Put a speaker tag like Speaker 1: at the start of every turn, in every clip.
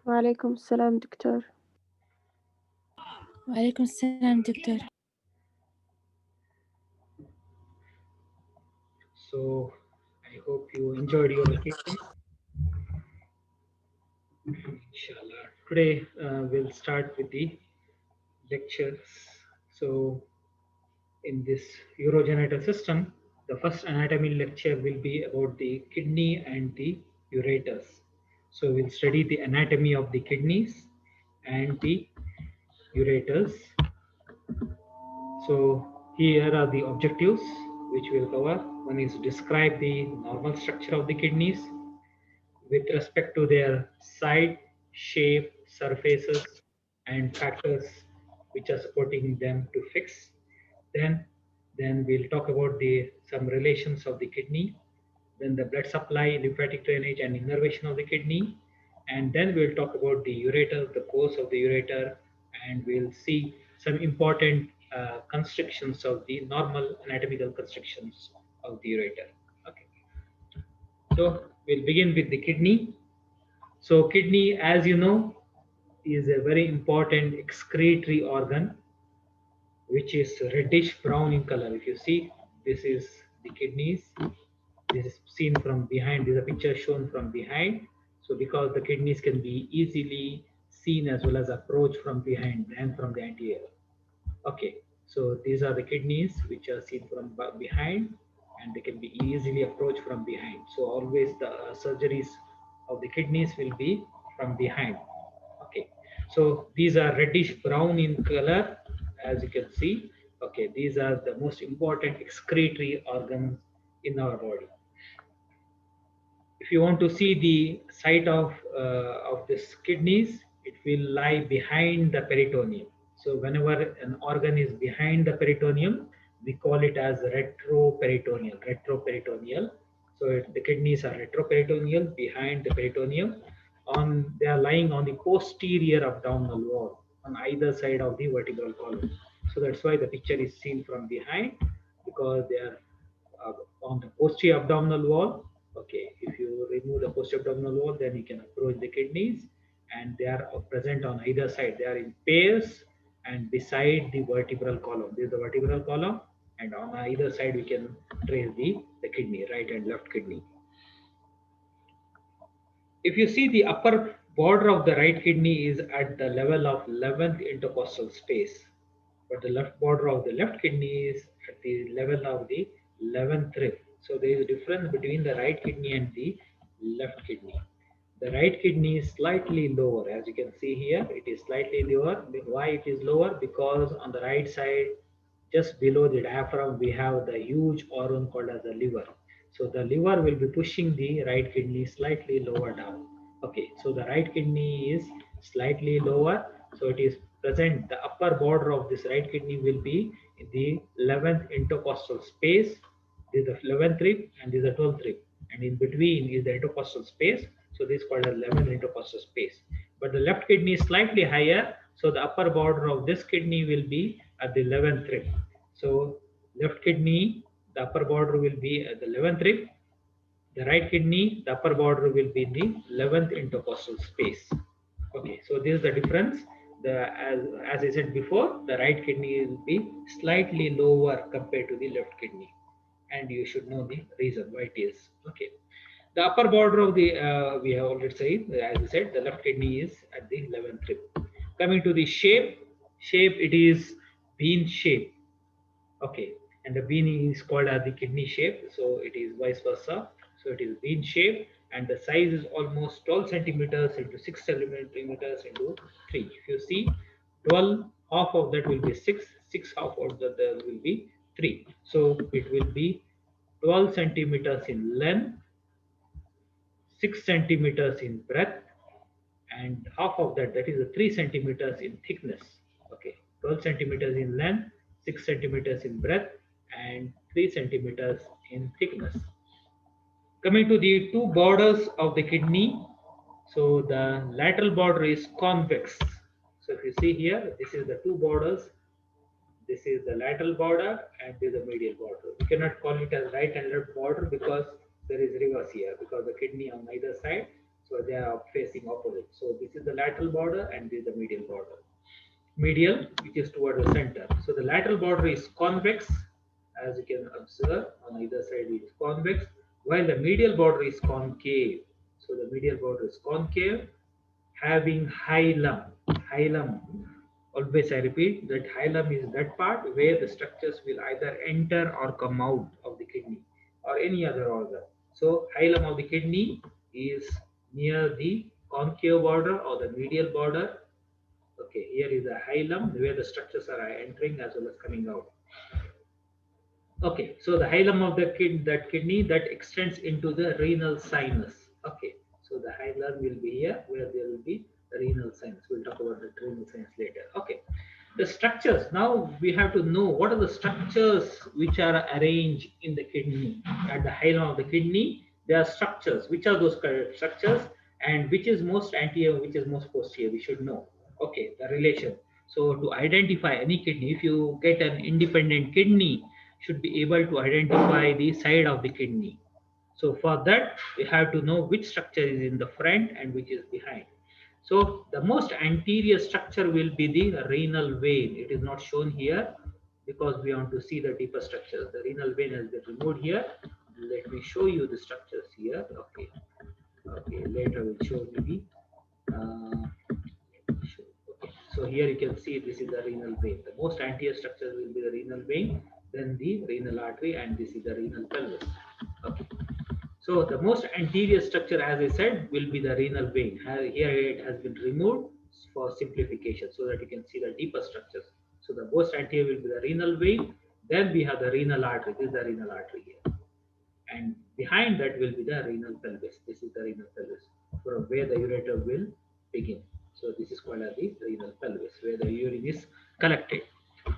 Speaker 1: وعليكم السلام دكتور.
Speaker 2: وعليكم السلام دكتور.
Speaker 3: So I hope you enjoyed your vacation. Inshallah. Today we'll start with the lectures. So in this urogenital system, the first anatomy lecture will be about the kidney and the ureters. So we'll study the anatomy of the kidneys and the ureters. So here are the objectives which we'll cover. One is describe the normal structure of the kidneys with respect to their side, shape, surfaces, and factors which are supporting them to fix. Then, then we'll talk about the some relations of the kidney, then the blood supply, lymphatic drainage, and innervation of the kidney, and then we'll talk about the ureter, the course of the ureter, and we'll see some important constrictions of the normal anatomical constrictions of the ureter. Okay, so we'll begin with the kidney. So kidney, as you know, is a very important excretory organ, which is reddish brown in color. If you see, this is the kidneys. This is seen from behind. This is a picture shown from behind. So because the kidneys can be easily seen as well as approached from behind and from the anterior. Okay, so these are the kidneys which are seen from behind, and they can be easily approached from behind. So always the surgeries of the kidneys will be from behind. Okay, so these are reddish brown in color, as you can see. Okay, these are the most important excretory organs in our body. If you want to see the site of this kidneys, it will lie behind the peritoneum. So whenever an organ is behind the peritoneum, we call it as retroperitoneal. Retroperitoneal. So the kidneys are retroperitoneal, behind the peritoneum. They are lying on the posterior abdominal wall on either side of the vertebral column. So that's why the picture is seen from behind, because they are uh, on the posterior abdominal wall. Okay, if you remove the posterior abdominal wall, then you can approach the kidneys, and they are present on either side. They are in pairs and beside the vertebral column. This is the vertebral column, and on either side we can trace the kidney, right and left kidney. If you see, the upper border of the right kidney is at the level of 11th intercostal space, but the left border of the left kidney is at the level of the 11th rib. So there is a difference between the right kidney and the left kidney. The right kidney is slightly lower, as you can see here. It is slightly lower. Why it is lower? Because on the right side, just below the diaphragm, we have the huge organ called as the liver. So the liver will be pushing the right kidney slightly lower down. Okay, so the right kidney is slightly lower. So it is present, the upper border of this right kidney will be in the 11th intercostal space. This is the 11th rib and this is the 12th rib. And in between is the intercostal space. So this is called as 11th intercostal space. But the left kidney is slightly higher. So the upper border of this kidney will be at the 11th rib. So left kidney, the upper border will be at the 11th rib. The right kidney, the upper border will be in the 11th intercostal space. Okay, so this is the difference. As I said before, the right kidney will be slightly lower compared to the left kidney, and you should know the reason why it is. Okay, the upper border of the we have already said, as I said, the left kidney is at the 11th rib. Coming to the shape it is bean shape. Okay, and the bean is called as the kidney shape, so it is vice versa. So it is bean shape, and the size is almost 12 centimeters into 6 centimeters into 3. If you see, 12, half of that will be 6, 6 half of that will be 3. So it will be 12 centimeters in length, 6 centimeters in breadth, and half of that, that is the 3 centimeters in thickness. Okay, 12 centimeters in length, 6 centimeters in breadth, and 3 centimeters in thickness. Coming to the two borders of the kidney, so the lateral border is convex. So if you see here, this is the two borders. This is the lateral border and this is the medial border. We cannot call it as right and left border because there is reverse here, because the kidney on either side, So they are facing opposite. So this is the lateral border and this is the medial border. Medial, which is toward the center. So the lateral border is convex, as you can observe on either side it is convex, while the medial border is concave. So the medial border is concave, having hilum. Hilum, always I repeat that hilum is that part where the structures will either enter or come out of the kidney or any other organ. So hilum of the kidney is near the concave border or the medial border. Okay, here is a hilum where the structures are entering as well as coming out. Okay, so the hilum of the kidney that extends into the renal sinus. Okay, so the hilum will be here where there will be the renal sinus. We'll talk about the renal sinus later. Okay, the structures. Now we have to know what are the structures which are arranged in the kidney. At the hilum of the kidney, there are structures. Which are those structures and which is most anterior, which is most posterior? We should know. Okay, the relation. So to identify any kidney, if you get an independent kidney, should be able to identify the side of the kidney. So for that, we have to know which structure is in the front and which is behind. So the most anterior structure will be the renal vein. It is not shown here because we want to see the deeper structures. The renal vein has been removed here. Let me show you the structures here. Okay. Okay. Later we'll show you the. Okay. So here you can see this is the renal vein. The most anterior structure will be the renal vein, then the renal artery, and this is the renal pelvis. Okay. So the most anterior structure, as I said, will be the renal vein. Here it has been removed for simplification so that you can see the deeper structures. So the most anterior will be the renal vein. Then we have the renal artery. This is the renal artery here. And behind that will be the renal pelvis. This is the renal pelvis from where the ureter will begin. So this is called as the renal pelvis, where the urine is collected.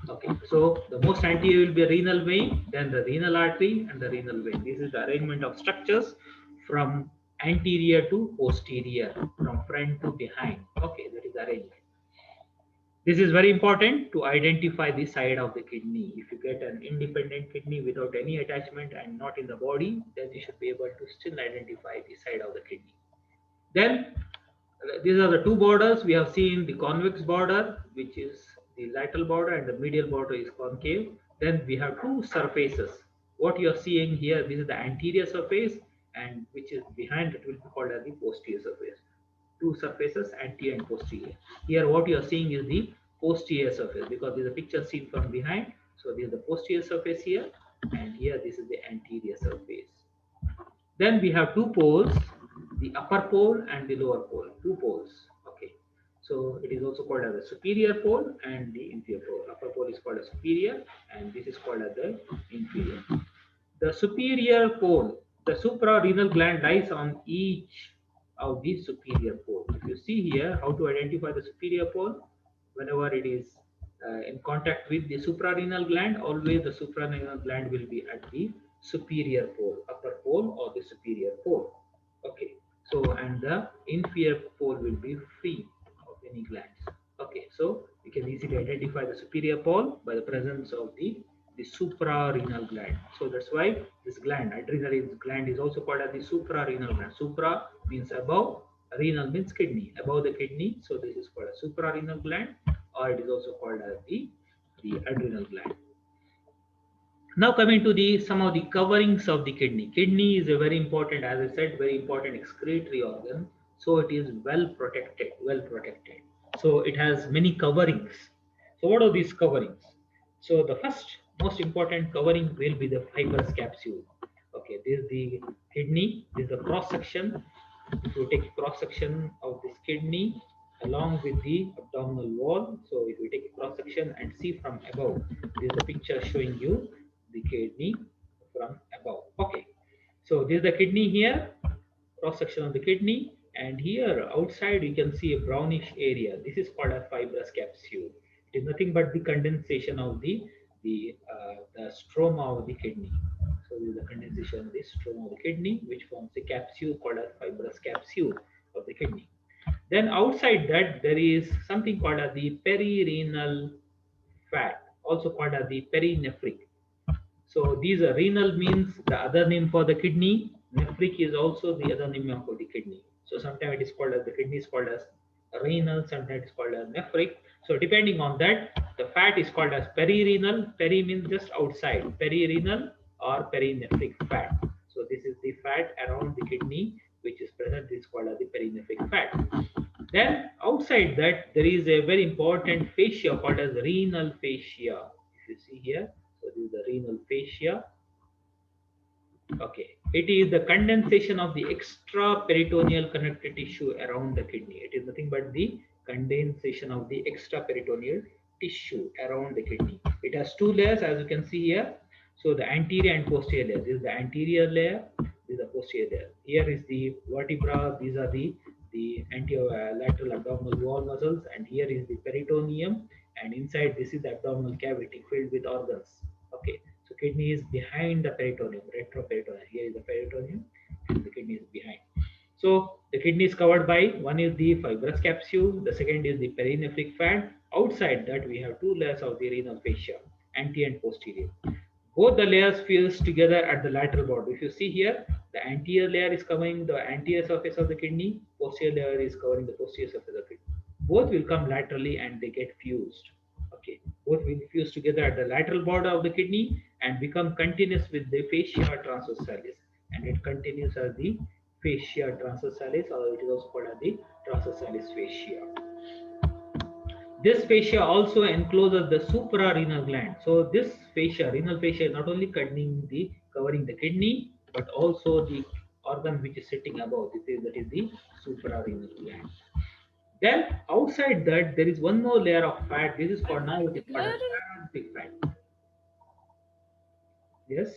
Speaker 3: Okay, so the most anterior will be a renal vein, then the renal artery and the renal vein. This is the arrangement of structures from anterior to posterior, from front to behind. Okay, that is the arrangement. This is very important to identify the side of the kidney. If you get an independent kidney without any attachment and not in the body, then you should be able to still identify the side of the kidney. Then these are the two borders. We have seen the convex border, which is the lateral border, and the medial border is concave. Then we have two surfaces. What you are seeing here, this is the anterior surface, and which is behind it will be called as the posterior surface. Two surfaces, anterior and posterior. Here what you are seeing is the posterior surface because this is a picture seen from behind. So this is the posterior surface here, and here this is the anterior surface. Then we have two poles, the upper pole and the lower pole, two poles. Okay, so it is also called as the superior pole and the inferior pole. Upper pole is called as superior, and this is called as the inferior. The superior pole, the suprarenal gland lies on each of the superior pole. If you see here how to identify the superior pole, whenever it is in contact with the suprarenal gland, always the suprarenal gland will be at the superior pole, upper pole or the superior pole. Okay, so and the inferior pole will be free of any glands. Okay, so you can easily identify the superior pole by the presence of the suprarenal gland. So that's why this gland, adrenal gland, is also called as the suprarenal gland. Supra means above, renal means kidney, above the kidney. So this is called a suprarenal gland, or it is also called as the adrenal gland. Now coming to the some of the coverings of the kidney. Kidney is a very important, as I said, very important excretory organ. So it is well protected, well protected. So it has many coverings. So what are these coverings? So the first most important covering will be the fibrous capsule. Okay, this is the kidney. This is the cross section. If you take cross section of this kidney along with the abdominal wall, so if you take a cross section and see from above, this is the picture showing you the kidney from above. Okay, so this is the kidney here, cross section of the kidney, and here outside you can see a brownish area. This is called a fibrous capsule. It is nothing but the condensation of the stroma of the kidney. So this is the condensation of the stroma of the kidney, which forms a capsule called a fibrous capsule of the kidney. Then outside that there is something called as the perirenal fat, also called as the perinephric. So these are renal means the other name for the kidney. Nephric is also the other name for the kidney. So sometimes it is called as, the kidney is called as renal, sometimes it is called as nephric. So depending on that, the fat is called as perirenal. Peri means just outside, perirenal or perinephric fat. So this is the fat around the kidney which is present. This is called as the perinephric fat. Then outside that, there is a very important fascia called as renal fascia. If you see here, so this is the renal fascia. Okay, it is the condensation of the extra peritoneal connective tissue around the kidney. It is nothing but the condensation of the extra peritoneal tissue around the kidney. It has two layers, as you can see here. So the anterior and posterior layer. This is the anterior layer. This is the posterior layer. Here is the vertebra. These are the anterolateral abdominal wall muscles, and here is the peritoneum. And inside this is the abdominal cavity filled with organs. Okay. So kidney is behind the peritoneum, retroperitoneum. Here is the peritoneum, and the kidney is behind. So the kidney is covered by, one is the fibrous capsule, the second is the perinephric fat. Outside that we have two layers of the renal fascia, anterior and posterior. Both the layers fuse together at the lateral border. If you see here, the anterior layer is covering the anterior surface of the kidney, posterior layer is covering the posterior surface of the kidney. Both will come laterally and they get fused. Okay, both will fuse together at the lateral border of the kidney and become continuous with the fascia transversalis, and it continues as the fascia transversalis, or it is also called as the transversalis fascia. This fascia also encloses the suprarenal gland. So this fascia, renal fascia, is not only covering the kidney, but also the organ which is sitting above. That is the suprarenal gland. Then outside that there is one more layer of fat. This is called, now it is called as paranephric fat. Yes.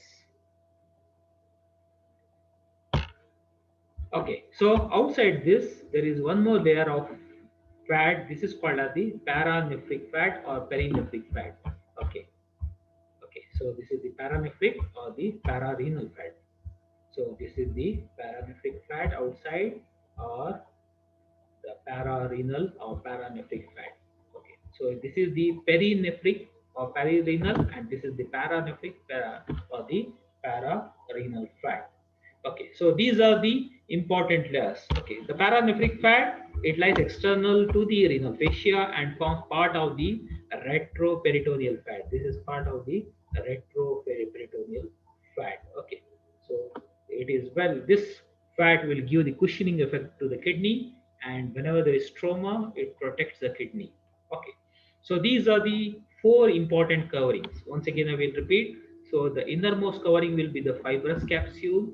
Speaker 3: Okay. So outside this there is one more layer of fat. This is called as the paranephric fat or perinephric fat. Okay. Okay. So this is the paranephric or the pararenal fat. So this is the paranephric fat outside, or the pararenal or paranephric fat. Okay, so this is the perinephric or perirenal, and this is the paranephric or the pararenal fat. Okay, so these are the important layers. Okay, the paranephric fat, it lies external to the renal fascia and forms part of the retroperitoneal fat. This is part of the retroperitoneal fat. Okay, so it is, well, this fat will give the cushioning effect to the kidney, and whenever there is trauma, it protects the kidney. Okay, so these are the four important coverings. Once again I will repeat. So the innermost covering will be the fibrous capsule.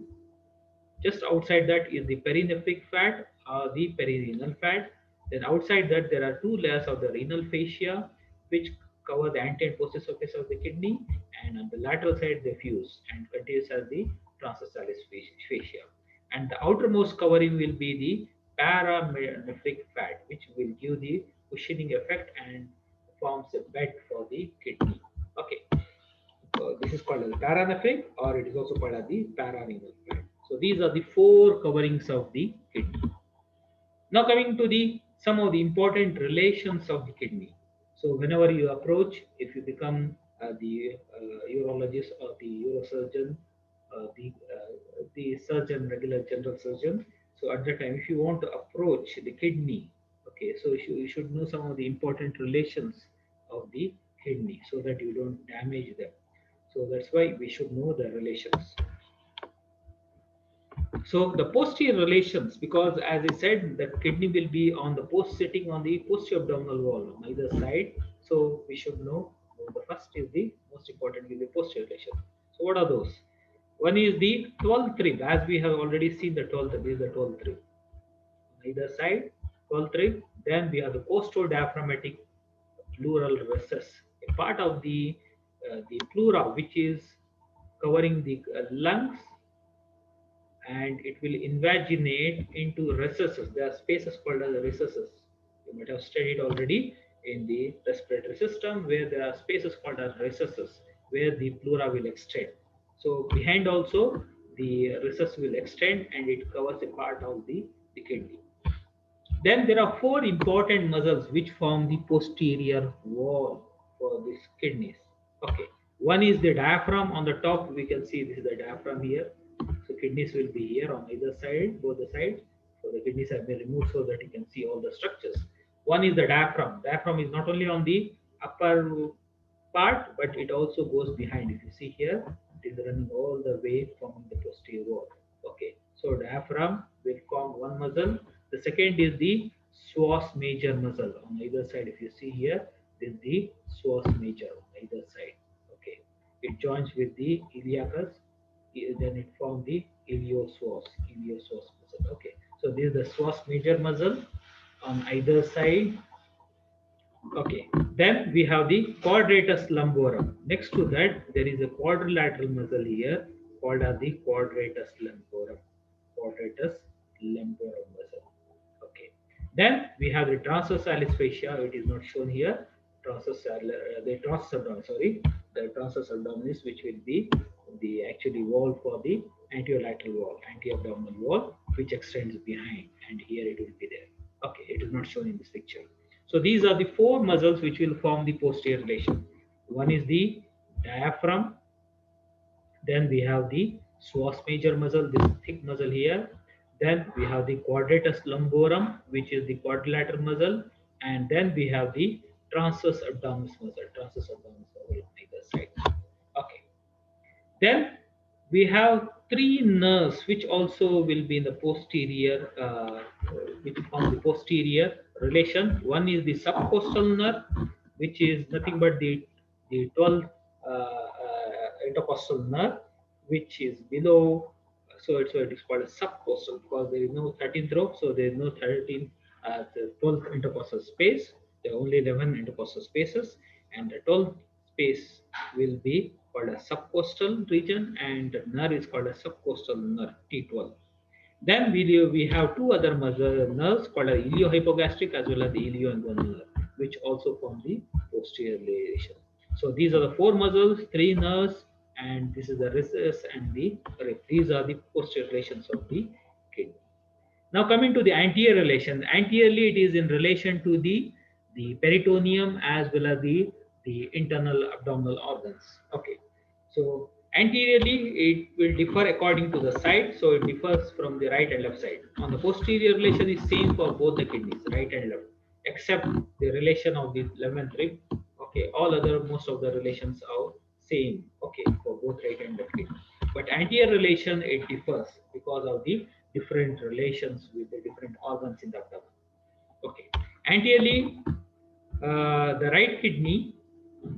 Speaker 3: Just outside that is the perinephric fat or the perirenal fat. Then outside that there are two layers of the renal fascia which cover the anterior and posterior surface of the kidney, and on the lateral side they fuse and continues as the transversalis fascia. And the outermost covering will be the paranephric fat, which will give the cushioning effect and forms a bed for the kidney. Okay. So this is called as paranephric, or it is also called as the pararenal fat. So these are the four coverings of the kidney. Now coming to the some of the important relations of the kidney. So whenever you approach, if you become the urologist or the neurosurgeon, the surgeon, regular general surgeon. So at that time, if you want to approach the kidney, okay, so you should know some of the important relations of the kidney so that you don't damage them. So that's why we should know the relations. So the posterior relations, because as I said, the kidney will be on the sitting on the posterior abdominal wall on either side. So we should know the first is the most important is the posterior relation. So what are those? One is the 12th rib, as we have already seen the 12th rib is the 12th rib. On either side, 12th rib. Then we have the postodiaphragmatic pleural recess, a part of the pleura which is covering the lungs, and it will invaginate into recesses. There are spaces called as recesses. You might have studied already in the respiratory system where there are spaces called as recesses where the pleura will extend. So behind also the recess will extend and it covers a part of the kidney. Then there are four important muscles which form the posterior wall for these kidneys. Okay, one is the diaphragm on the top. We can see this is the diaphragm here. So kidneys will be here on either side, both the sides. So the kidneys have been removed so that you can see all the structures. One is the diaphragm. Diaphragm is not only on the upper part, but it also goes behind. If you see here, it is running all the way from the posterior wall. Okay, so diaphragm will form one muscle. The second is the psoas major muscle on either side. If you see here, this is the psoas major on either side. Okay, it joins with the iliacus, then it forms the iliopsoas muscle. Okay, so this is the psoas major muscle on either side. Okay, then we have the quadratus lumborum. Next to that, there is a quadrilateral muscle here called as the quadratus lumborum. Quadratus lumborum muscle. Okay. Then we have the transversalis fascia. It is not shown here. The transverse abdominis, sorry, the transverse abdominis, which will be the actually wall for the anterolateral wall, anti-abdominal wall, which extends behind, and here it will be there. Okay, it is not shown in this picture. So these are the four muscles which will form the posterior relation. One is the diaphragm, then we have the psoas major muscle, this thick muscle here. Then we have the quadratus lumborum, which is the quadrilateral muscle, and then we have the transverse abdominis muscle, on either side. Okay. Then we have three nerves which also will be in the posterior, which form the posterior relation. One is the subcostal nerve, which is nothing but the 12th intercostal nerve, which is below. So it is called a subcostal because there is no 13th row, so there is no 13th, the 12th intercostal space. There are only 11 intercostal spaces, and the 12th space will be called a subcostal region, and the nerve is called a subcostal nerve T12. Then we have two other nerves called a iliohypogastric as well as the ilioinguinal nerve, which also form the posterior relation. So these are the four muscles, three nerves, and this is the recess and the rib. These are the posterior relations of the kidney. Now coming to the anterior relation, anteriorly it is in relation to the peritoneum as well as the internal abdominal organs. Okay, so anteriorly it will differ according to the side, so it differs from the right and left side. On the posterior relation is same for both the kidneys, right and left, except the relation of the 11th rib. Okay, all other most of the relations are same. Okay, for both right and left kidney. But anterior relation it differs because of the different relations with the different organs in the abdomen. Okay, anteriorly, the right kidney,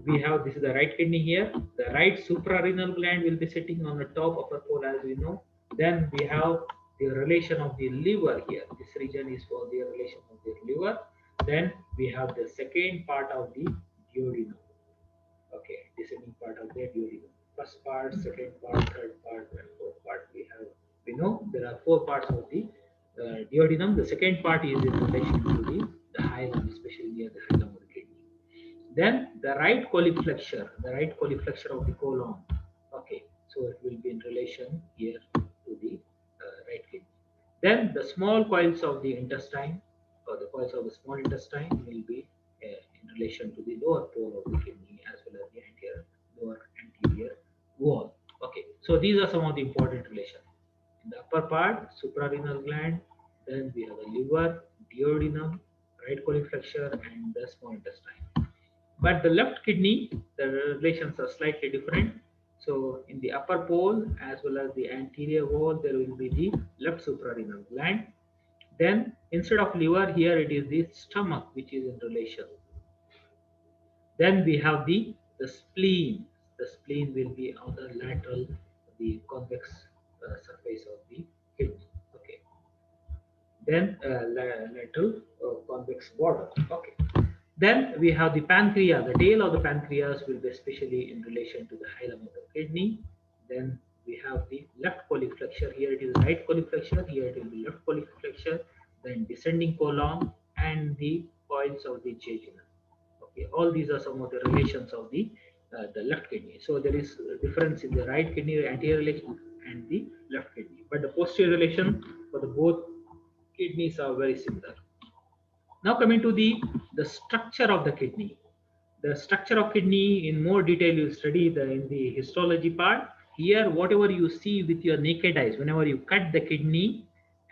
Speaker 3: we have this is the right kidney here. The right suprarenal gland will be sitting on the top upper pole, as we know. Then we have the relation of the liver here. This region is for the relation of the liver. Then we have the second part of the duodenum. Okay, descending part of the duodenum. First part, second part, third part, and fourth part. We know there are four parts of the duodenum. The second part is in relation to the hilum, especially near the hilum of the kidney. Then the right coliflexure, of the colon. Okay, so it will be in relation here to the right kidney. Then the small coils of the intestine, or the coils of the small intestine, will be in relation to the lower pole of the kidney as well as the lower anterior wall. Okay, so these are some of the important relations. In the upper part, suprarenal gland, then we have the liver, duodenum, right coliflexure, and the small intestine. But the left kidney, the relations are slightly different. So in the upper pole as well as the anterior wall, there will be the left suprarenal gland. Then instead of liver, here it is the stomach which is in relation. Then we have the spleen. The spleen will be on the lateral, the convex surface of the kidney. Okay. Then lateral convex border. Okay. Then we have the pancreas. The tail of the pancreas will be especially in relation to the hilum of the kidney. Then we have the left coliflexure. Here it is right coliflexure. Here it will be left coliflexure. Then descending colon and the coils of the jejunum. Okay, all these are some of the relations of the left kidney. So there is a difference in the right kidney anterior relation and the left kidney, but the posterior relation for the both kidneys are very similar. Now coming to the structure of the kidney. The structure of kidney in more detail you study in the histology part. Here, whatever you see with your naked eyes, whenever you cut the kidney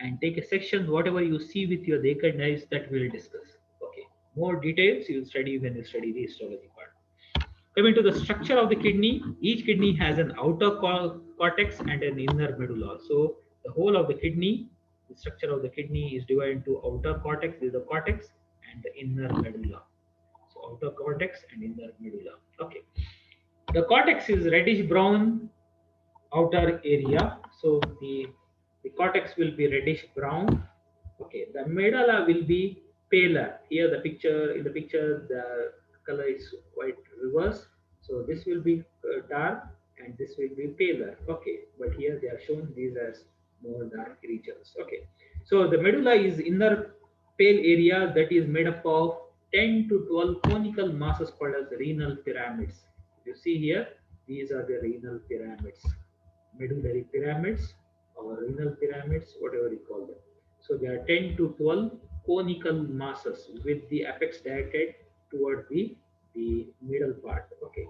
Speaker 3: and take a section, whatever you see with your naked eyes, that we'll discuss. Okay, more details you'll study when you study the histology part. Coming to the structure of the kidney, each kidney has an outer cortex and an inner medulla. So the whole of the kidney, the structure of the kidney is divided into outer cortex, this is the cortex, and the inner medulla. So outer cortex and inner medulla. Okay. The cortex is reddish brown outer area. So the cortex will be reddish brown. Okay, the medulla will be paler. Here the picture, in the picture the color is quite reverse. So this will be dark and this will be paler. Okay, but here they are shown these as more dark regions. Okay, so the medulla is inner pale area that is made up of 10 to 12 conical masses called as renal pyramids. You see here, these are the renal pyramids, medullary pyramids or renal pyramids, whatever you call them. So there are 10 to 12 conical masses with the apex directed toward the middle part. Okay.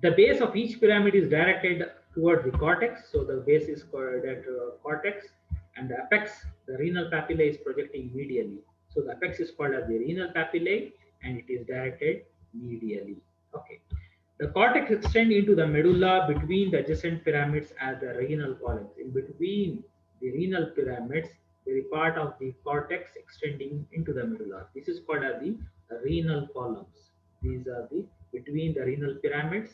Speaker 3: The base of each pyramid is directed toward the cortex. So the base is called cortex, and the apex, the renal papillae, is projecting medially. So the apex is called as the renal papillae and it is directed medially. Okay. The cortex extends into the medulla between the adjacent pyramids as the renal columns. In between the renal pyramids, there is part of the cortex extending into the medulla. This is called as the renal columns. These are the between the renal pyramids.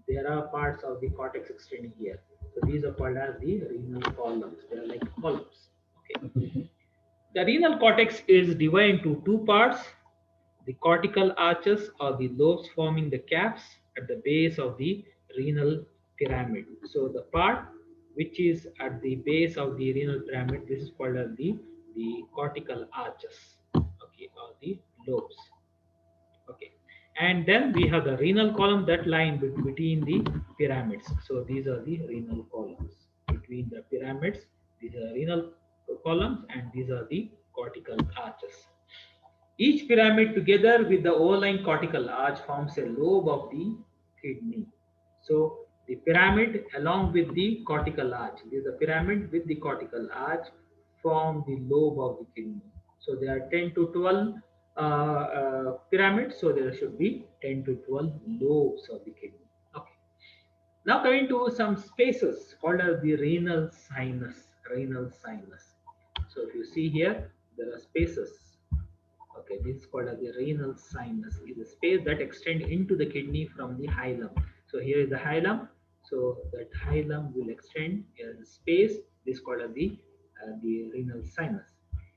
Speaker 3: There are parts of the cortex extending here. So these are called as the renal columns. They are like columns. Okay. The renal cortex is divided into two parts: the cortical arches or the lobes forming the caps at the base of the renal pyramid. So the part which is at the base of the renal pyramid, this is called as the cortical arches, okay, or the lobes. Okay, and then we have the renal column that lie in between the pyramids. So these are the renal columns between the pyramids. These are renal columns and these are the cortical arches. Each pyramid together with the overlying cortical arch forms a lobe of the kidney. So the pyramid along with the cortical arch, this is the pyramid with the cortical arch, form the lobe of the kidney. So there are 10 to 12 pyramids, so there should be 10 to 12 lobes of the kidney. Okay. Now coming to some spaces called as the renal sinus. Renal sinus. So if you see here, there are spaces. Okay, this is called as the renal sinus. It is a space that extends into the kidney from the hilum. So here is the hilum. So that hilum will extend as a space. This is called as the renal sinus.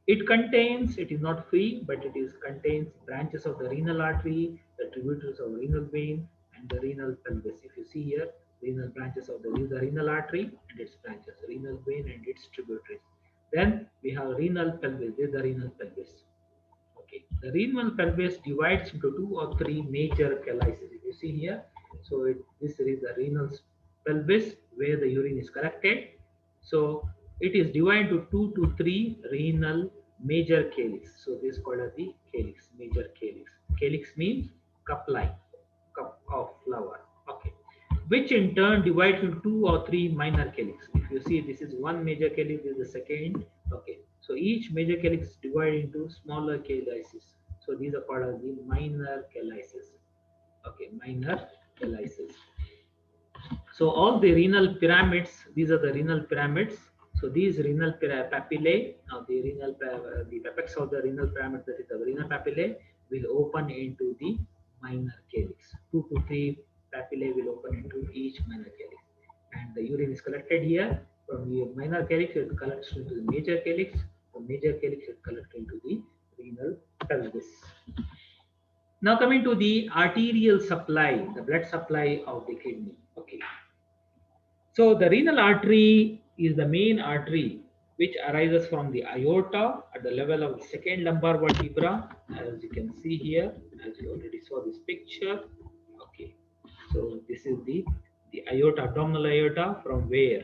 Speaker 3: It contains, it is not free, but it is contains branches of the renal artery, the tributaries of renal vein, and the renal pelvis. If you see here, renal branches of the renal artery and its branches, renal vein and its tributaries. Then we have renal pelvis. This is the renal pelvis. Okay, the renal pelvis divides into 2 or 3 major calyces. If you see here, so this is the renal pelvis where the urine is collected. So it is divided into 2 to 3 renal major calyx. So this is called as the calyx, major calyx. Calyx means cup-like, cup of flower. Okay, which in turn divides into 2 or 3 minor calyx. If you see, this is one major calyx, this is the second. Okay, so each major calyx is divided into smaller calyces. So these are called as the minor calyces. Okay, minor calyces. So all the renal pyramids, these are the renal pyramids. So these renal papillae, the apex of the renal pyramid, that is the renal papillae, will open into the minor calyx. 2 to 3 papillae will open into each minor calyx. And the urine is collected here. From the minor calyx, it collects into the major calyx. From major calyx, it collects into the renal pelvis. Now coming to the arterial supply, the blood supply of the kidney. Okay. So the renal artery is the main artery which arises from the aorta at the level of the second lumbar vertebra, as you can see here, as you already saw this picture. Okay, so this is the aorta, abdominal aorta, from where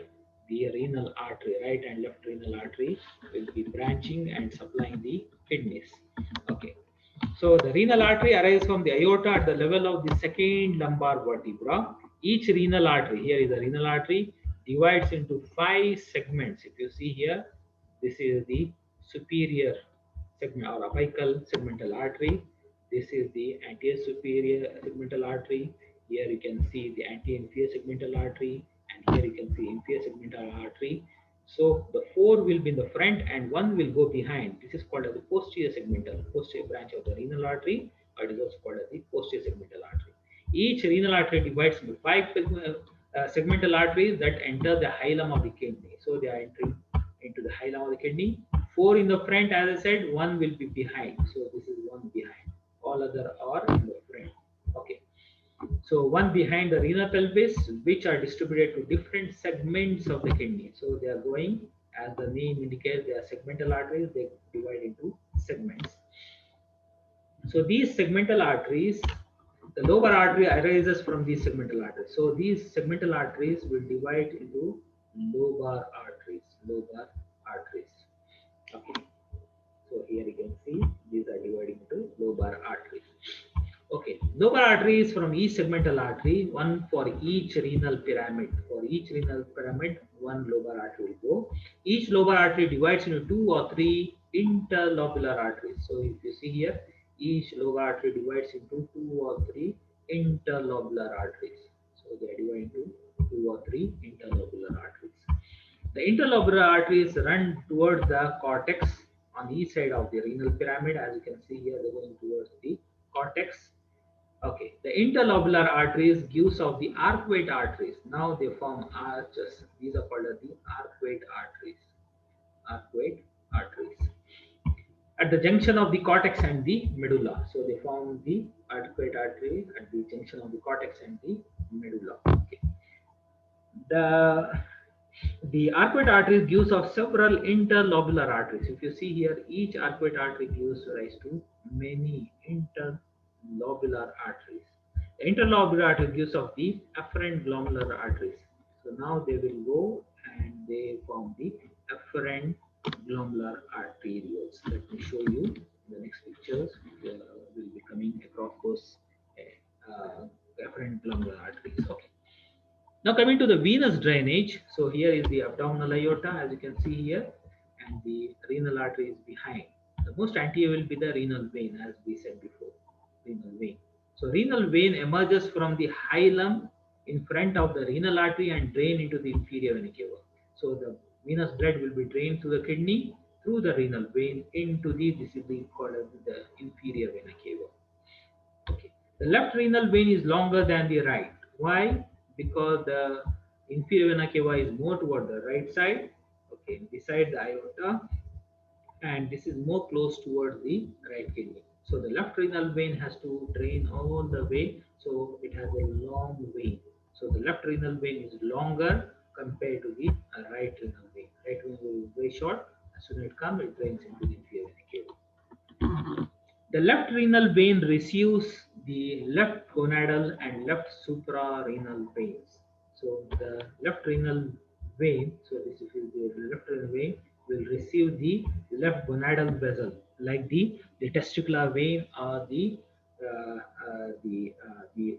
Speaker 3: the renal artery, right and left renal artery, will be branching and supplying the kidneys. Okay, so the renal artery arises from the aorta at the level of the second lumbar vertebra. Each renal artery, here is the renal artery, divides into 5 segments. If you see here, This is the superior segment or apical segmental artery. This is the anterior superior segmental artery. Here you can see the anti-inferior segmental artery, and here you can see inferior segmental artery. So the four will be in the front and one will go behind. This is called as the posterior branch of the renal artery, or it is also called as the posterior segmental artery. Each renal artery divides into five segmental arteries that enter the hilum of the kidney. So they are entering into the hilum of the kidney. Four in the front, as I said, one will be behind. So this is one behind. All other are in the front. Okay. So one behind the renal pelvis, which are distributed to different segments of the kidney. So they are going, as the name indicates, they are segmental arteries. They divide into segments. So these segmental arteries, the lobar artery arises from these segmental arteries. So these segmental arteries will divide into lobar arteries. Lobar arteries. Okay. So here you can see these are dividing into lobar arteries. Okay, lobar arteries from each segmental artery, one for each renal pyramid. For each renal pyramid, one lobar artery will go. Each lobar artery divides into two or three interlobular arteries. So if you see here, each lobar artery divides into two or three interlobular arteries. So they are divided into two or three interlobular arteries. The interlobular arteries run towards the cortex on each side of the renal pyramid. As you can see here, they're going towards the cortex. Okay, the interlobular arteries gives of the arcuate arteries. Now they form arches. These are called as the arcuate arteries. Arcuate arteries. At the junction of the cortex and the medulla. So they form the arcuate artery at the junction of the cortex and the medulla. Okay. The arcuate arteries gives of several interlobular arteries. If you see here, each arcuate artery gives rise to many interlobular arteries. The interlobular artery gives of the afferent glomerular arteries. So now they will go and they form the afferent glomerular arterioles. Let me show you the next pictures. Will be coming across those afferent glomerular arteries. Okay. Now coming to the venous drainage, so here is the abdominal aorta, as you can see here, and the renal artery is behind. The most anterior will be the renal vein, as we said before, renal vein. So renal vein emerges from the hilum in front of the renal artery and drain into the inferior vena cava. So the venous blood will be drained to the kidney through the renal vein into this is called as the inferior vena cava. Okay. The left renal vein is longer than the right. Why? Because the inferior vena cava is more toward the right side, okay, beside the aorta, and this is more close towards the right kidney. So the left renal vein has to drain all the way, so it has a long vein. So the left renal vein is longer compared to the right renal vein. Right renal vein is very short. As soon as it comes, it drains into the inferior vena cava. The left renal vein receives the left gonadal and left suprarenal veins. So the left renal vein, so this is the left renal vein, will receive the left gonadal vessel, like the testicular vein or the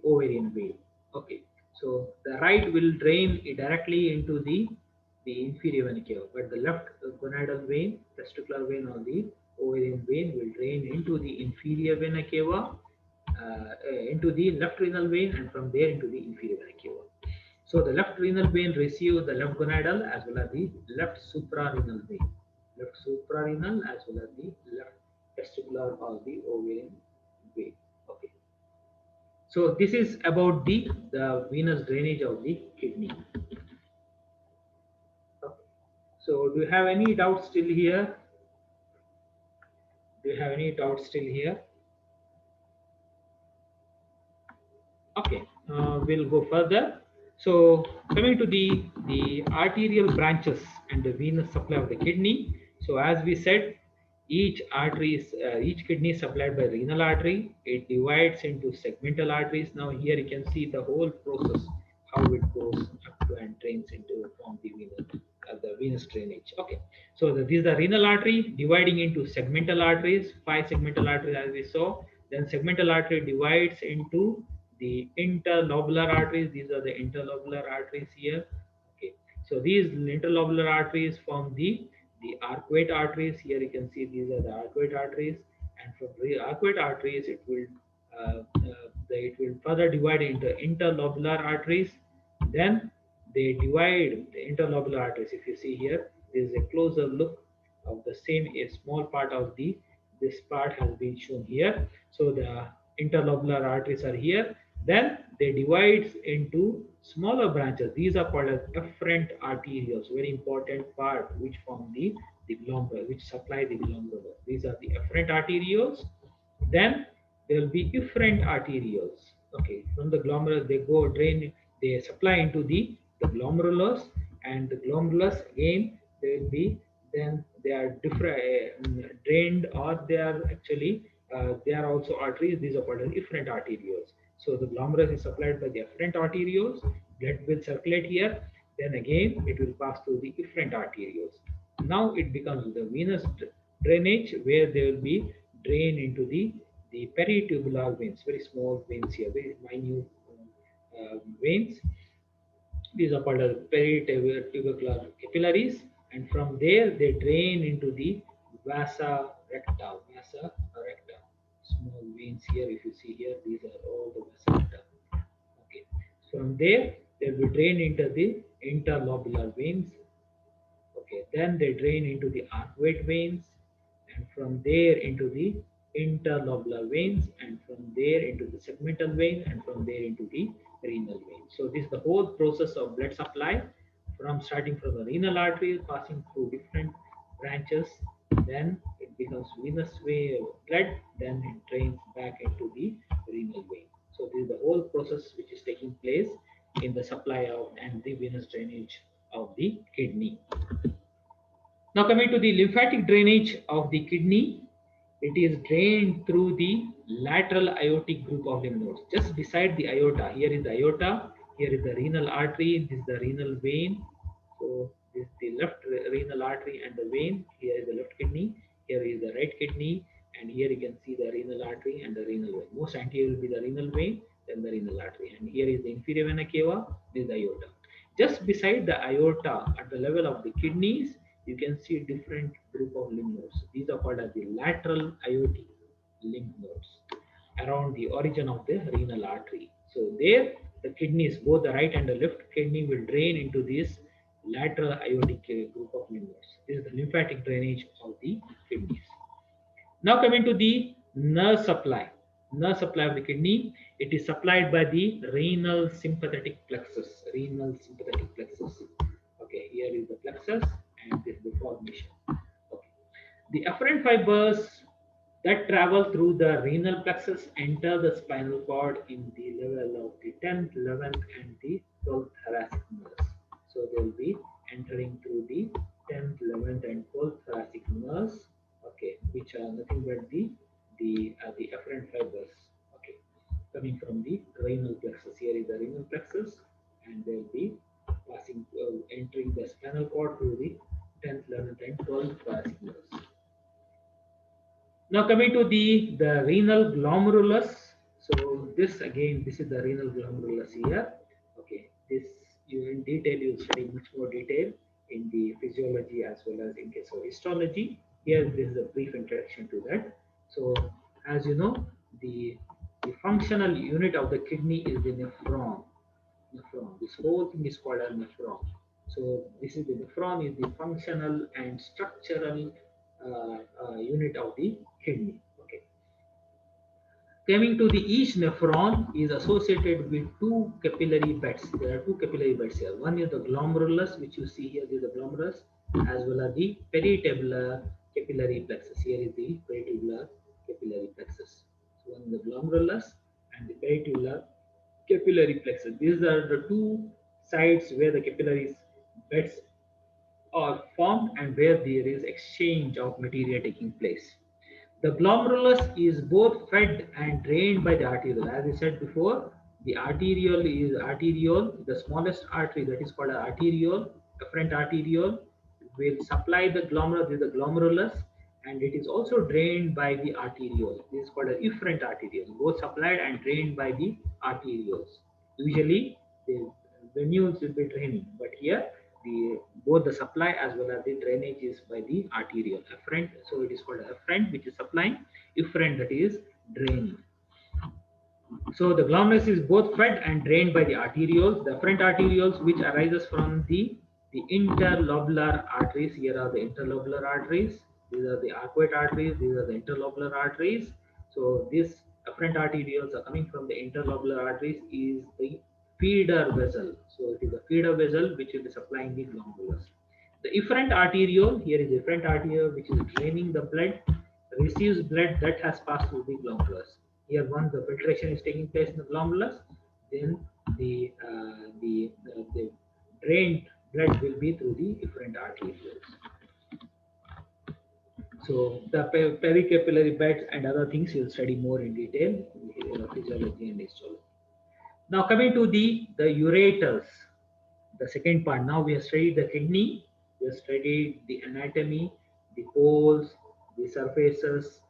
Speaker 3: ovarian vein. Okay, so the right will drain directly into the inferior vena cava, but the left gonadal vein, testicular vein, or the ovarian vein will drain into the inferior vena cava, into the left renal vein, and from there into the inferior vena cava. So the left renal vein receives the left gonadal as well as the left suprarenal vein, left suprarenal as well as the left testicular or the ovarian vein. Okay. So this is about the venous drainage of the kidney. Okay. So do you have any doubts still here? Do you have any doubts still here? Okay, we'll go further. So coming to the arterial branches and the venous supply of the kidney. So as we said, each kidney is supplied by renal artery. It divides into segmental arteries. Now here you can see the whole process, how it goes up to and drains into from the venous drainage. Okay, so this is the renal artery dividing into segmental arteries, five segmental arteries as we saw. Then segmental artery divides into the interlobular arteries. These are the interlobular arteries here. Okay, so these interlobular arteries form the arcuate arteries. Here you can see these are the arcuate arteries, and from the arcuate arteries it will further divide into interlobular arteries. Then they divide the interlobular arteries. If you see here, there is a closer look of the same. A small part of the this part has been shown here. So the interlobular arteries are here. Then they divide into smaller branches. These are called as efferent arterioles. Very important part which form the glomerulus, which supply the glomerulus. These are the efferent arterioles. Then there will be efferent arterioles. Okay, from the glomerulus they go drain, they supply into the glomerulus, and the glomerulus again they will be, then they are different drained, or they are actually they are also arteries. These are called as efferent arterioles. So the glomerulus is supplied by the efferent arterioles. Blood will circulate here. Then again it will pass through the efferent arterioles. Now it becomes the venous drainage, where they will be drain into the peritubular veins, very small veins here, very minute veins. These are called as peritubular capillaries, and from there they drain into the vasa recta. Vasa recta, small veins here. If you see here, these are all the vasa recta. Okay, from there they will drain into the interlobular veins. Okay, then they drain into the arcuate veins, and from there into the interlobular veins, and from there into the segmental vein, and from there into the renal vein. So this is the whole process of blood supply, from starting from the renal artery, passing through different branches, then it becomes venous way blood, then it drains back into the renal vein. So this is the whole process which is taking place in the supply of and the venous drainage of the kidney. Now coming to the lymphatic drainage of the kidney, it is drained through the lateral aortic group of lymph nodes. Just beside the aorta, here is the aorta, here is the renal artery, this is the renal vein. So this is the left renal artery and the vein. Here is the left kidney, here is the right kidney, and here you can see the renal artery and the renal vein. Most anterior will be the renal vein, then the renal artery, and here is the inferior vena cava, this is the aorta. Just beside the aorta, at the level of the kidneys, you can see different group of lymph nodes. These are called as the lateral aortic lymph nodes around the origin of the renal artery. So there, the kidneys, both the right and the left kidney, will drain into this lateral aortic group of lymph nodes. This is the lymphatic drainage of the kidneys. Now coming to the nerve supply. Nerve supply of the kidney, it is supplied by the renal sympathetic plexus. Renal sympathetic plexus. Okay, here is the plexus and this is the formation. Okay. The afferent fibers that travel through the renal plexus enter the spinal cord in the level of the 10th, 11th, and the 12th thoracic nerves. So they will be entering through the 10th, 11th, and 12th thoracic nerves. Okay, which are nothing but the afferent fibers. Okay, coming from the renal plexus. Here is the renal plexus, and they will be passing, entering the spinal cord through the 10th, 11th, and 12th thoracic nerves. Now coming to the renal glomerulus. So this again, this is the renal glomerulus here. Okay, this you in detail you study much more detail in the physiology as well as in case of histology. Here this is a brief introduction to that. So as you know, the functional unit of the kidney is the nephron. Nephron. This whole thing is called a nephron. So this is the nephron is the functional and structural unit of the kidney. Okay. Coming to the each nephron is associated with two capillary beds. There are two capillary beds here. One is the glomerulus, which you see here. This is the glomerulus, as well as the peritubular capillary plexus. Here is the peritubular capillary plexus. So one is the glomerulus and the peritubular capillary plexus. These are the two sides where the capillary beds are formed and where there is exchange of material taking place. The glomerulus is both fed and drained by the arteriole. As I said before, the arteriole is arteriole, the smallest artery, that is called an arteriole, afferent arteriole, will supply the glomerulus, this is the glomerulus, and it is also drained by the arteriole. This is called an efferent arteriole, both supplied and drained by the arterioles. Usually, the venules will be draining, but here both the supply as well as the drainage is by the arteriole efferent. So it is called efferent, which is supplying, efferent, that is draining. So the glomerulus is both fed and drained by the arterioles. The efferent arterioles, which arises from the interlobular arteries. Here are the interlobular arteries. These are the arcuate arteries. These are the interlobular arteries. So these efferent arterioles are coming from the interlobular arteries is the feeder vessel. So it is a feeder vessel which will be supplying the glomerulus. The efferent arteriole, here is efferent arteriole which is draining the blood, receives blood that has passed through the glomerulus. Here, once the filtration is taking place in the glomerulus, then the drained blood will be through the efferent arterioles. So the pericapillary beds and other things you'll study more in detail in physiology and histology. Now coming to the ureters, the second part. Now we have studied the kidney, we have studied the anatomy, the poles, the surfaces,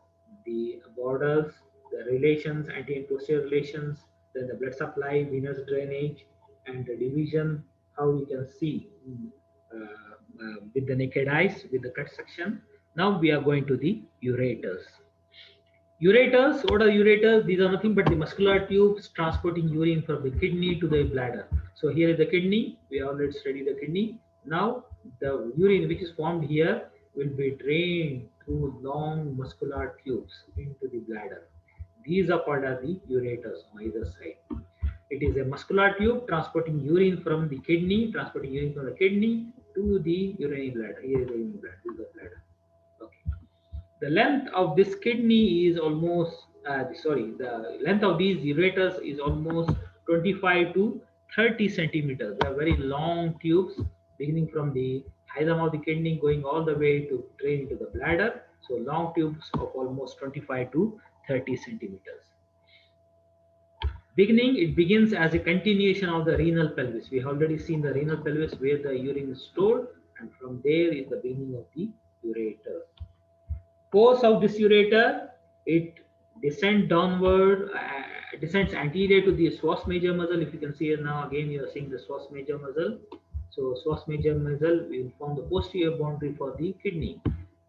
Speaker 3: the borders, the relations, anterior and posterior relations, then the blood supply, venous drainage, and the division, how we can see with the naked eyes, with the cut section. Now we are going to the ureters. Ureters, what are ureters? These are nothing but the muscular tubes transporting urine from the kidney to the bladder. So here is the kidney. We already studied the kidney. Now the urine which is formed here will be drained through long muscular tubes into the bladder. These are called as the ureters on either side. It is a muscular tube transporting urine from the kidney, to the urinary bladder. Here is the urinary bladder. This is the bladder. Okay. The length of this kidney is almost, the length of these ureters is almost 25 to 30 centimeters. They are very long tubes beginning from the hilum of the kidney going all the way to drain into the bladder. So long tubes of almost 25 to 30 centimeters. It begins as a continuation of the renal pelvis. We have already seen the renal pelvis where the urine is stored, and from there is the beginning of the ureter. Course of this ureter, it descends downward, descends anterior to the psoas major muscle. If you can see here now, again you are seeing the psoas major muscle. So psoas major muscle will form the posterior boundary for the kidney.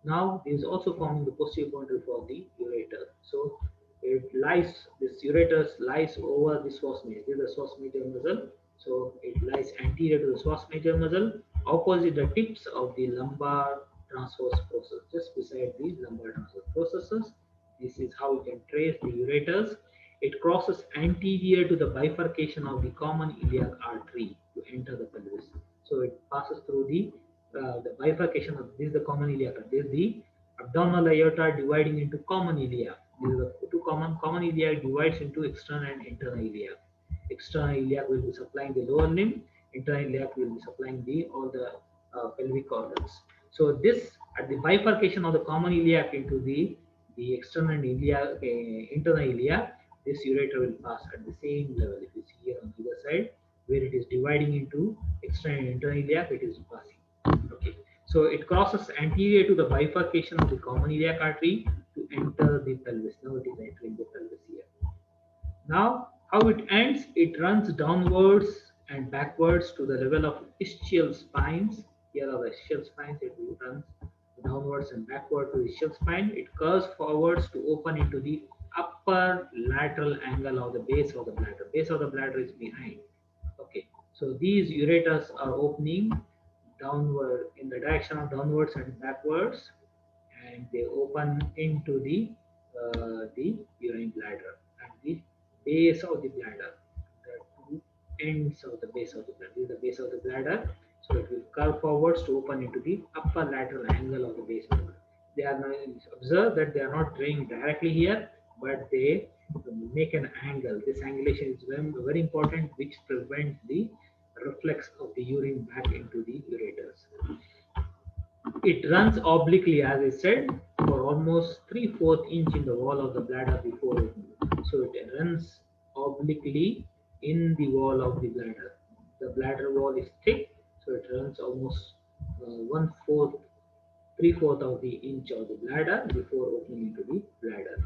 Speaker 3: Now it is also forming the posterior boundary for the ureter. So this ureter lies over the psoas major. This is the psoas major muscle. So it lies anterior to the psoas major muscle, opposite the tips of the lumbar transverse process, just beside the lumbar transverse processes. This is how you can trace the ureters. It crosses anterior to the bifurcation of the common iliac artery to enter the pelvis. So it passes through the bifurcation of this is the common iliac artery. This is the abdominal aorta dividing into common iliac. These are the two common iliac divides into external and internal iliac. External iliac will be supplying the lower limb. Internal iliac will be supplying all the pelvic organs. So this at the bifurcation of the common iliac into the external iliac, internal iliac, this ureter will pass at the same level. If you see here on the other side, where it is dividing into external and internal iliac, it is passing. Okay. So it crosses anterior to the bifurcation of the common iliac artery to enter the pelvis. Now it is entering the pelvis here. Now, how it ends? It runs downwards and backwards to the level of ischial spines. Here are the ischial spines. It runs downwards and backward to the ischial spine. It curves forwards to open into the upper lateral angle of the base of the bladder. Base of the bladder is behind. Okay, so these ureters are opening downward in the direction of downwards and backwards, and they open into the urine bladder and the base of the bladder, the two ends of the base of the bladder. This is the base of the bladder, so it will curve forwards to open into the upper lateral angle of the base of the bladder. They are now, observe that they are not draining directly here, but they make an angle. This angulation is very, very important, which prevents the reflex of the urine back into the ureters. It runs obliquely, as I said, for almost 3/4 inch in the wall of the bladder before it moves. So it runs obliquely in the wall of the bladder. The bladder wall is thick, so it runs almost 1/4, 3/4 of the inch of the bladder before opening into the bladder.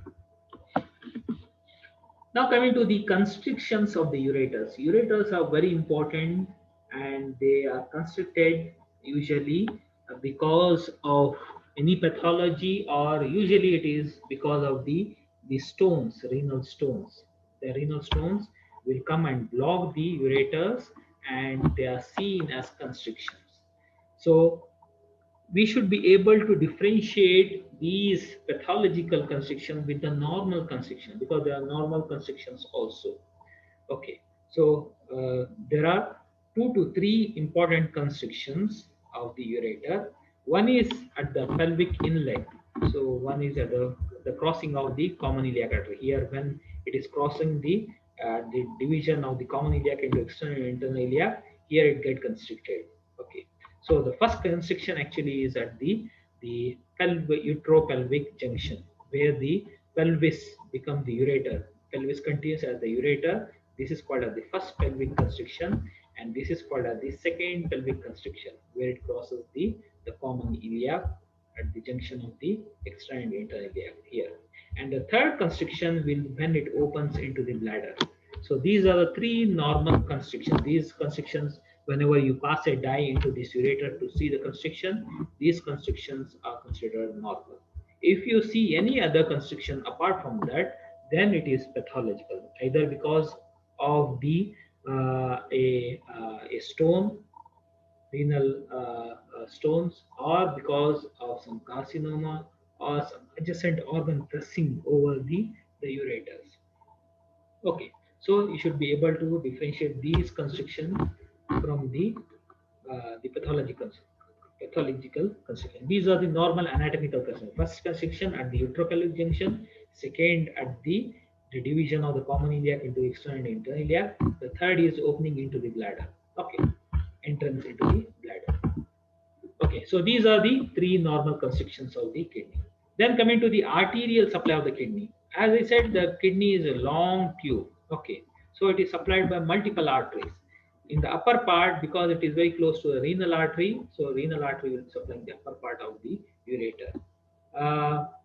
Speaker 3: Now coming to the constrictions of the ureters. Ureters are very important and they are constricted usually because of any pathology, or usually it is because of the stones, renal stones. The renal stones will come and block the ureters, and they are seen as constrictions. So we should be able to differentiate these pathological constrictions with the normal constriction, because there are normal constrictions also. Okay, so there are 2 to 3 important constrictions of the ureter. One is at the pelvic inlet. So one is at the crossing of the common iliac artery. Here, when it is crossing the division of the common iliac into external and internal iliac, here it get constricted. Okay, so the first constriction actually is at the utero-pelvic junction, where the pelvis become the ureter. Pelvis continues as the ureter. This is called as the first pelvic constriction, and this is called as the second pelvic constriction, where it crosses the common iliac at the junction of the external and internal iliac here. And the third constriction will when it opens into the bladder. So these are the 3 normal constrictions. These constrictions, whenever you pass a dye into this ureter to see the constriction, these constrictions are considered normal. If you see any other constriction apart from that, then it is pathological, either because of a stone, renal stones, or because of some carcinoma or some adjacent organ pressing over the ureters. Okay, so you should be able to differentiate these constriction from the pathological constriction. These are the normal anatomical constriction. First constriction at the utero-pelvic junction, second at the division of the common iliac into external and internal iliac. The third is opening into the bladder. Okay, entrance into the bladder. Okay, so these are the 3 normal constrictions of the kidney. Then coming to the arterial supply of the kidney. As I said, the kidney is a long tube. Okay, so it is supplied by multiple arteries. In the upper part, because it is very close to the renal artery, so renal artery will supply the upper part of the ureter.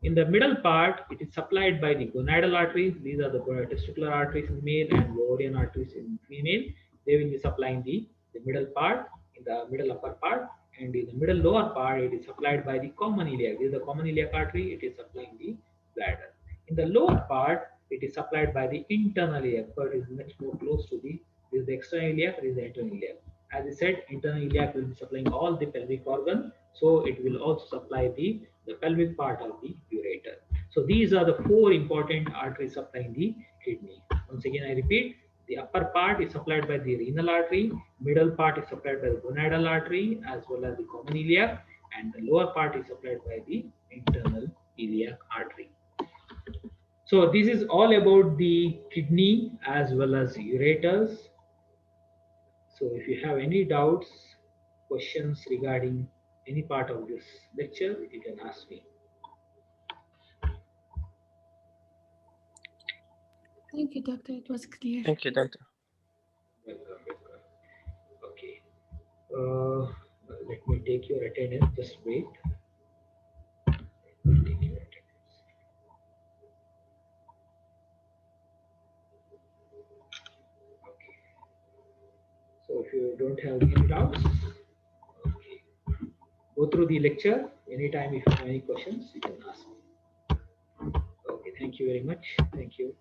Speaker 3: In the middle part, it is supplied by the gonadal arteries. These are the testicular arteries in male and ovarian arteries in female. They will be supplying the middle part, in the middle upper part, and in the middle lower part, it is supplied by the common iliac. This is the common iliac artery. It is supplying the bladder. In the lower part, it is supplied by the internal iliac, but it is much more close to this is the external iliac, this is the internal iliac. As I said, internal iliac will be supplying all the pelvic organ, so it will also supply the pelvic part of the ureter. So these are the 4 important arteries supplying the kidney. Once again, I repeat, the upper part is supplied by the renal artery, middle part is supplied by the gonadal artery as well as the common iliac, and the lower part is supplied by the internal iliac artery. So this is all about the kidney as well as ureters. So if you have any doubts, questions regarding any part of this lecture, you can ask me.
Speaker 1: Thank you, doctor. It was clear.
Speaker 2: Thank you, doctor.
Speaker 3: Welcome, welcome. Okay. Let me take your attendance. Just wait. Let me take your attendance. Okay. So if you don't have any doubts, okay, go through the lecture. Anytime if you have any questions, you can ask me. Okay. Thank you very much. Thank you.